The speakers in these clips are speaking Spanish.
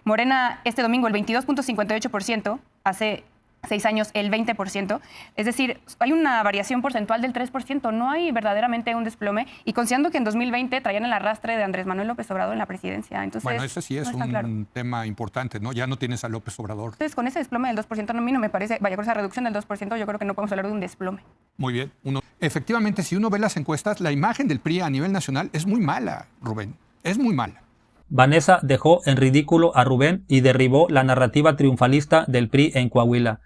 Morena este domingo el 22.58%, hace 6 años el 20%. Es decir, hay una variación porcentual del 3%. No hay verdaderamente un desplome. Y considerando que en 2020 traían el arrastre de Andrés Manuel López Obrador en la presidencia. Entonces, bueno, ese sí es un tema importante, ¿no? Ya no tienes a López Obrador. Entonces, con ese desplome del 2%, a mí no me parece, vaya, con esa reducción del 2%, yo creo que no podemos hablar de un desplome. Muy bien. Efectivamente, si uno ve las encuestas, la imagen del PRI a nivel nacional es muy mala, Rubén. Es muy mala. Vanessa dejó en ridículo a Rubén y derribó la narrativa triunfalista del PRI en Coahuila.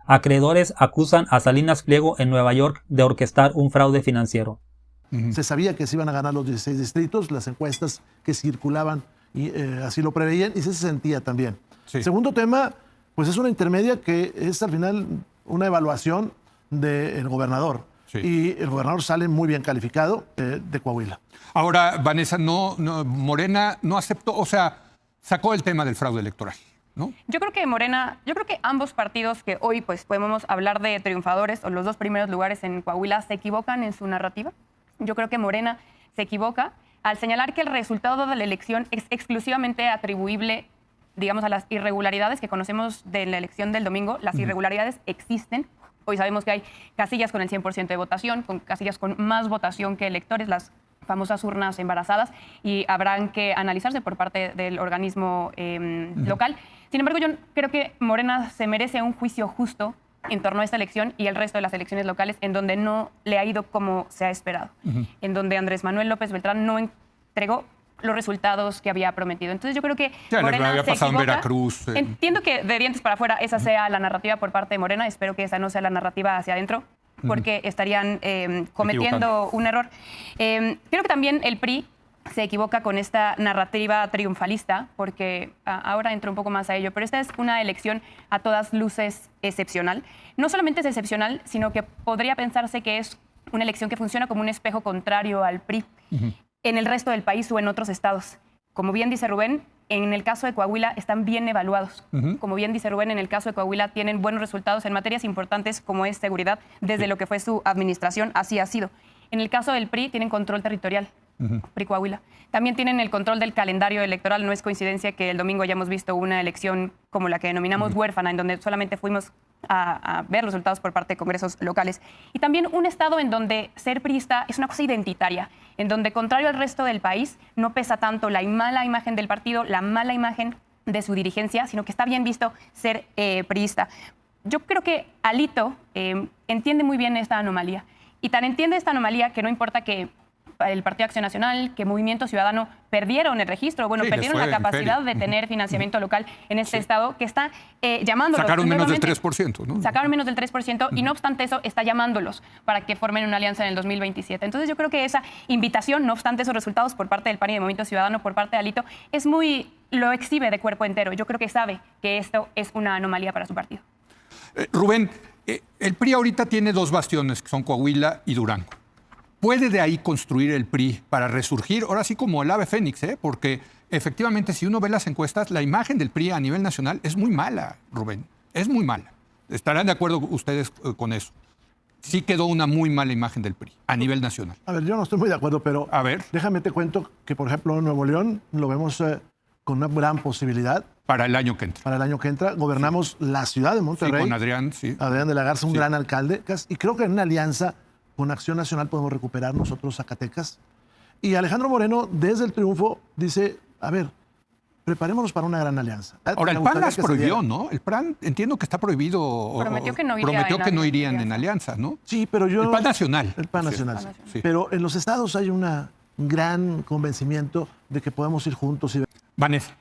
Acreedores acusan a Salinas Pliego en Nueva York de orquestar un fraude financiero. Se sabía que se iban a ganar los 16 distritos, las encuestas que circulaban y, así lo preveían y se sentía también. Sí. Segundo tema, pues es una intermedia que es al final una evaluación del gobernador. Sí. Y el gobernador sale muy bien calificado de Coahuila. Ahora, Vanessa, Morena no aceptó, o sea, sacó el tema del fraude electoral, ¿no? Yo creo que ambos partidos que hoy pues podemos hablar de triunfadores o los dos primeros lugares en Coahuila se equivocan en su narrativa. Yo creo que Morena se equivoca al señalar que el resultado de la elección es exclusivamente atribuible, digamos, a las irregularidades que conocemos de la elección del domingo. Las irregularidades existen. Hoy sabemos que hay casillas con el 100% de votación, con casillas con más votación que electores, las famosas urnas embarazadas, y habrán que analizarse por parte del organismo local. Sin embargo, yo creo que Morena se merece un juicio justo en torno a esta elección y el resto de las elecciones locales en donde no le ha ido como se ha esperado, en donde Andrés Manuel López Beltrán no entregó los resultados que había prometido. Entonces yo creo que Morena había pasado en Veracruz. Entiendo que de dientes para afuera esa sea la narrativa por parte de Morena. Espero que esa no sea la narrativa hacia adentro, porque estarían cometiendo un error. Creo que también el PRI se equivoca con esta narrativa triunfalista, porque ahora entro un poco más a ello, pero esta es una elección a todas luces excepcional. No solamente es excepcional, sino que podría pensarse que es una elección que funciona como un espejo contrario al PRI en el resto del país o en otros estados. Como bien dice Rubén, en el caso de Coahuila están bien evaluados. Como bien dice Rubén, en el caso de Coahuila tienen buenos resultados en materias importantes como es seguridad, desde lo que fue su administración, así ha sido. En el caso del PRI tienen control territorial, PRI Coahuila. También tienen el control del calendario electoral. No es coincidencia que el domingo hayamos visto una elección como la que denominamos huérfana, en donde solamente fuimos a ver los resultados por parte de congresos locales. Y también un estado en donde ser priista es una cosa identitaria, en donde, contrario al resto del país, no pesa tanto la mala imagen del partido, la mala imagen de su dirigencia, sino que está bien visto ser priista. Yo creo que Alito entiende muy bien esta anomalía. Y tan entiende esta anomalía que no importa que el Partido Acción Nacional, que Movimiento Ciudadano perdieron el registro, perdieron la capacidad de tener financiamiento local en este estado, que está llamándolos. Sacaron menos del 3%, ¿no? Sacaron menos del 3% y no obstante eso está llamándolos para que formen una alianza en el 2027. Entonces yo creo que esa invitación, no obstante esos resultados por parte del PAN y de Movimiento Ciudadano, por parte de Alito, lo exhibe de cuerpo entero. Yo creo que sabe que esto es una anomalía para su partido. Rubén, el PRI ahorita tiene dos bastiones, que son Coahuila y Durango. ¿Puede de ahí construir el PRI para resurgir, ahora sí como el ave fénix? Porque efectivamente, si uno ve las encuestas, la imagen del PRI a nivel nacional es muy mala, Rubén. Es muy mala. ¿Estarán de acuerdo ustedes con eso? Sí quedó una muy mala imagen del PRI a nivel nacional. A ver, yo no estoy muy de acuerdo, pero déjame te cuento que, por ejemplo, en Nuevo León lo vemos con una gran posibilidad. Para el año que entra. Para el año que entra. Gobernamos la ciudad de Monterrey. Sí, con Adrián, sí. Adrián de la Garza, un gran alcalde. Y creo que en una alianza con Acción Nacional podemos recuperar nosotros Zacatecas. Y Alejandro Moreno, desde el triunfo, dice, a ver, preparémonos para una gran alianza. Ahora, el PAN las prohibió, ¿no? El PAN, entiendo que está prohibido. Prometió que no irían en alianza, ¿no? Sí, pero yo... El PAN nacional. El PAN nacional. Sí. Pero en los estados hay un gran convencimiento de que podemos ir juntos. Vanessa.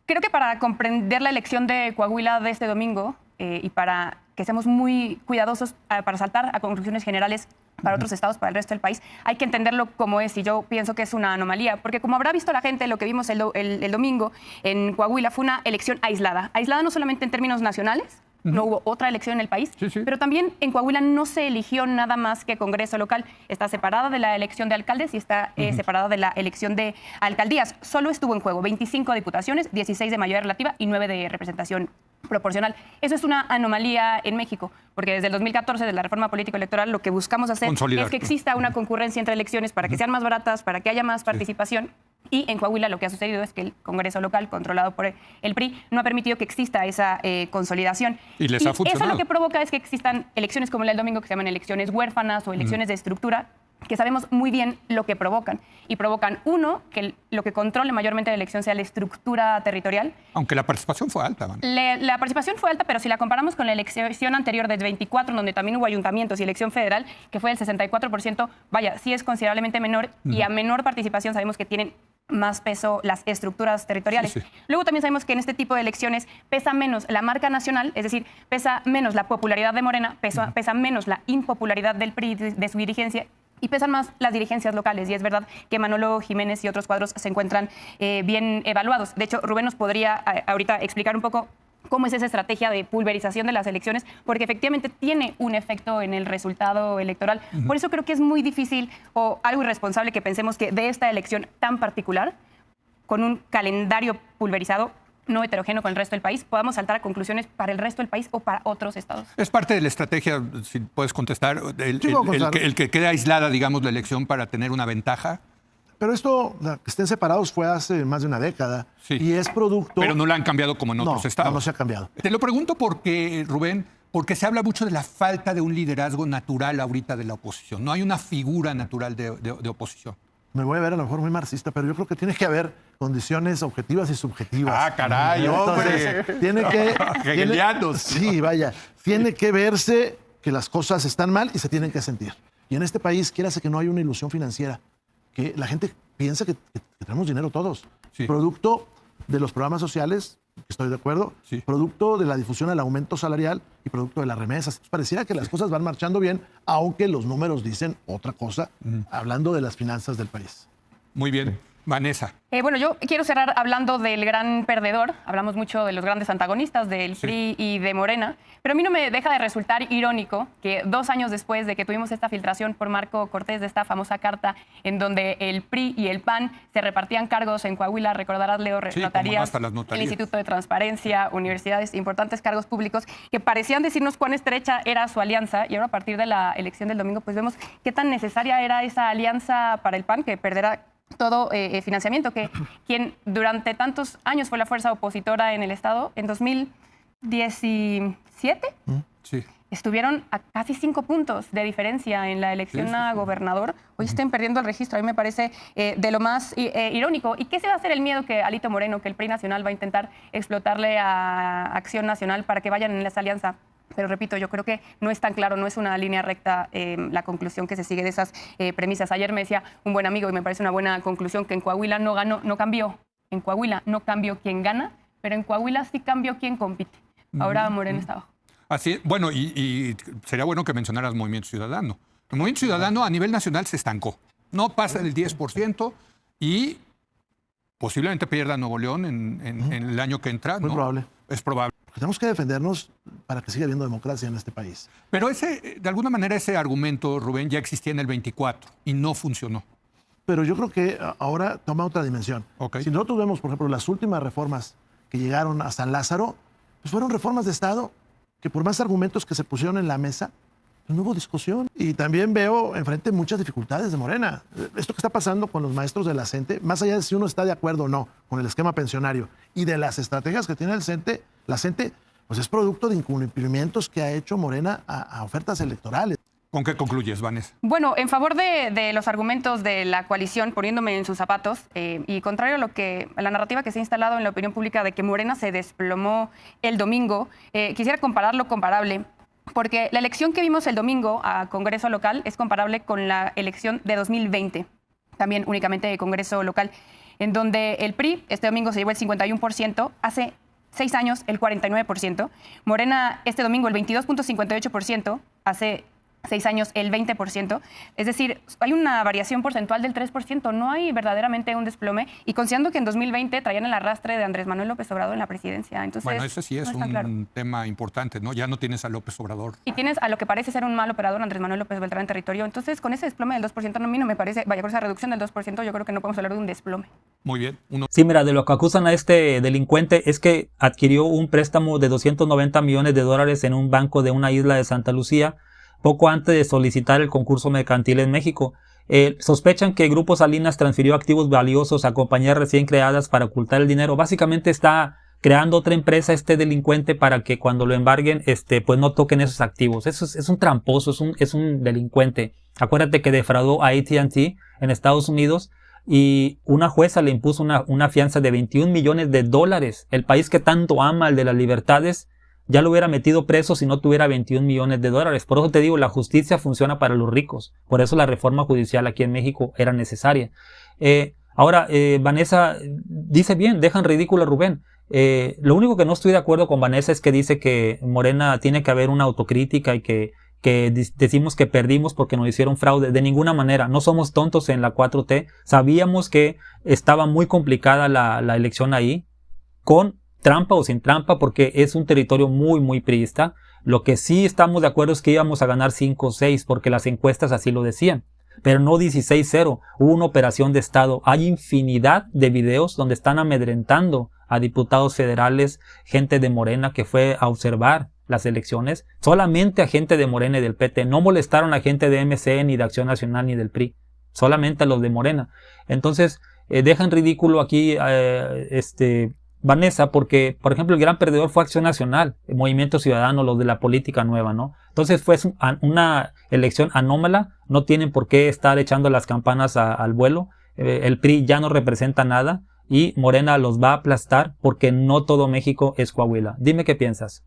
Creo que para comprender la elección de Coahuila de este domingo y para que seamos muy cuidadosos para saltar a conclusiones generales para otros estados, para el resto del país, hay que entenderlo como es, y yo pienso que es una anomalía, porque como habrá visto la gente, lo que vimos el domingo en Coahuila fue una elección aislada no solamente en términos nacionales, no hubo otra elección en el país, pero también en Coahuila no se eligió nada más que Congreso local. Está separada de la elección de alcaldes y está separada de la elección de alcaldías. Solo estuvo en juego 25 diputaciones, 16 de mayoría relativa y 9 de representación proporcional. Eso es una anomalía en México, porque desde el 2014, de la reforma político-electoral, lo que buscamos hacer es que exista una concurrencia entre elecciones para que sean más baratas, para que haya más participación. Y en Coahuila lo que ha sucedido es que el Congreso local, controlado por el PRI, no ha permitido que exista esa consolidación. Y les ha funcionado. Eso lo que provoca es que existan elecciones como la del domingo, que se llaman elecciones huérfanas o elecciones de estructura, que sabemos muy bien lo que provocan. Y provocan, uno, que lo que controle mayormente la elección sea la estructura territorial. Aunque la participación fue alta. La participación fue alta, pero si la comparamos con la elección anterior del 24, donde también hubo ayuntamientos y elección federal, que fue del 64%, vaya, sí es considerablemente menor, y a menor participación sabemos que tienen más peso las estructuras territoriales. Sí, sí. Luego también sabemos que en este tipo de elecciones pesa menos la marca nacional, es decir, pesa menos la popularidad de Morena, pesa menos la impopularidad del PRI, de su dirigencia, y pesan más las dirigencias locales. Y es verdad que Manolo Jiménez y otros cuadros se encuentran bien evaluados. De hecho, Rubén nos podría ahorita explicar un poco cómo es esa estrategia de pulverización de las elecciones, porque efectivamente tiene un efecto en el resultado electoral. Por eso creo que es muy difícil o algo irresponsable que pensemos que de esta elección tan particular, con un calendario pulverizado, no heterogéneo con el resto del país, podamos saltar a conclusiones para el resto del país o para otros estados. Es parte de la estrategia, si puedes contestar, el que quede aislada, digamos, la elección para tener una ventaja. Pero esto, que estén separados, fue hace más de una década. Sí. Y es producto... Pero no la han cambiado como en otros estados. No se ha cambiado. Te lo pregunto porque, Rubén, porque se habla mucho de la falta de un liderazgo natural ahorita de la oposición. No hay una figura natural de oposición. Me voy a ver a lo mejor muy marxista, pero yo creo que tiene que haber condiciones objetivas y subjetivas. Ah, caray, entonces, hombre. tiene que... Hegelianos. Sí, vaya. Tiene que verse que las cosas están mal y se tienen que sentir. Y en este país, quiérase que no hay una ilusión financiera, que la gente piensa que tenemos dinero todos. Sí. Producto de los programas sociales, estoy de acuerdo, Sí. producto de la difusión del aumento salarial y producto de las remesas. Pareciera que las cosas van marchando bien, aunque los números dicen otra cosa, hablando de las finanzas del país. Muy bien. Vanessa. Bueno, yo quiero cerrar hablando del gran perdedor. Hablamos mucho de los grandes antagonistas, del PRI y de Morena, pero a mí no me deja de resultar irónico que 2 años después de que tuvimos esta filtración por Marco Cortés de esta famosa carta en donde el PRI y el PAN se repartían cargos en Coahuila, recordarás, Leo, notarías, el Instituto de Transparencia, universidades, importantes cargos públicos que parecían decirnos cuán estrecha era su alianza, y ahora a partir de la elección del domingo pues vemos qué tan necesaria era esa alianza para el PAN, que perderá todo financiamiento, que quien durante tantos años fue la fuerza opositora en el Estado, en 2017 Sí. estuvieron a casi 5 puntos de diferencia en la elección a gobernador. Hoy estén perdiendo el registro. A mí me parece de lo más irónico. ¿Y qué se va a hacer el miedo que Alito Moreno, que el PRI nacional va a intentar explotarle a Acción Nacional para que vayan en esa alianza? Pero repito, yo creo que no es tan claro, no es una línea recta la conclusión que se sigue de esas premisas. Ayer me decía un buen amigo, y me parece una buena conclusión, que en Coahuila no ganó, no cambió. En Coahuila no cambió quien gana, pero en Coahuila sí cambió quien compite. Ahora Moreno está abajo. Así es. Bueno, y sería bueno que mencionaras Movimiento Ciudadano. El Movimiento Ciudadano a nivel nacional se estancó. No pasa del 10% y posiblemente pierda Nuevo León en el año que entra. Muy probable. Es probable. Tenemos que defendernos para que siga habiendo democracia en este país. Pero de alguna manera ese argumento, Rubén, ya existía en el 24 y no funcionó. Pero yo creo que ahora toma otra dimensión. Okay. Si nosotros vemos, por ejemplo, las últimas reformas que llegaron a San Lázaro, pues fueron reformas de Estado que por más argumentos que se pusieron en la mesa, pues no hubo discusión. Y también veo enfrente muchas dificultades de Morena. Esto que está pasando con los maestros de la CENTE, más allá de si uno está de acuerdo o no con el esquema pensionario y de las estrategias que tiene la CENTE, pues es producto de incumplimientos que ha hecho Morena a ofertas electorales. ¿Con qué concluyes, Vanessa? Bueno, en favor de los argumentos de la coalición, poniéndome en sus zapatos, y contrario a la narrativa que se ha instalado en la opinión pública de que Morena se desplomó el domingo, quisiera comparar lo comparable, porque la elección que vimos el domingo a Congreso local es comparable con la elección de 2020, también únicamente de Congreso local, en donde el PRI este domingo se llevó el 51%, hace 6 años el 49%, Morena este domingo el 22.58%, hace 6 años el 20%. Es decir, hay una variación porcentual del 3%. No hay verdaderamente un desplome. Y considerando que en 2020 traían el arrastre de Andrés Manuel López Obrador en la presidencia. Entonces, bueno, ese sí es un tema importante, ¿no? Ya no tienes a López Obrador. Y tienes a lo que parece ser un mal operador, Andrés Manuel López Beltrán, en territorio. Entonces, con ese desplome del 2%, a mí no me parece, vaya, con esa reducción del 2%, yo creo que no podemos hablar de un desplome. Muy bien. Sí, mira, de lo que acusan a este delincuente es que adquirió un préstamo de $290 millones en un banco de una isla de Santa Lucía poco antes de solicitar el concurso mercantil en México. Sospechan que Grupo Salinas transfirió activos valiosos a compañías recién creadas para ocultar el dinero. Básicamente está creando otra empresa este delincuente para que cuando lo embarguen, pues no toquen esos activos. Eso es un tramposo, es un delincuente. Acuérdate que defraudó a AT&T en Estados Unidos y una jueza le impuso una fianza de $21 millones. El país que tanto ama, el de las libertades, ya lo hubiera metido preso si no tuviera $21 millones. Por eso te digo, la justicia funciona para los ricos. Por eso la reforma judicial aquí en México era necesaria. Ahora, Vanessa dice bien, dejan ridículo a Rubén. Lo único que no estoy de acuerdo con Vanessa es que dice que Morena tiene que haber una autocrítica y que decimos que perdimos porque nos hicieron fraude. De ninguna manera, no somos tontos en la 4T. Sabíamos que estaba muy complicada la elección ahí, con trampa o sin trampa, porque es un territorio muy, muy priista. Lo que sí estamos de acuerdo es que íbamos a ganar 5 o 6, porque las encuestas así lo decían. Pero no 16-0, hubo una operación de Estado. Hay infinidad de videos donde están amedrentando a diputados federales, gente de Morena que fue a observar las elecciones, solamente a gente de Morena y del PT. No molestaron a gente de MC, ni de Acción Nacional, ni del PRI, solamente a los de Morena. Entonces, dejan ridículo aquí Vanessa, porque, por ejemplo, el gran perdedor fue Acción Nacional, el Movimiento Ciudadano, los de la política nueva, ¿no? Entonces fue una elección anómala, no tienen por qué estar echando las campanas al vuelo. El PRI ya no representa nada y Morena los va a aplastar porque no todo México es Coahuila. Dime qué piensas.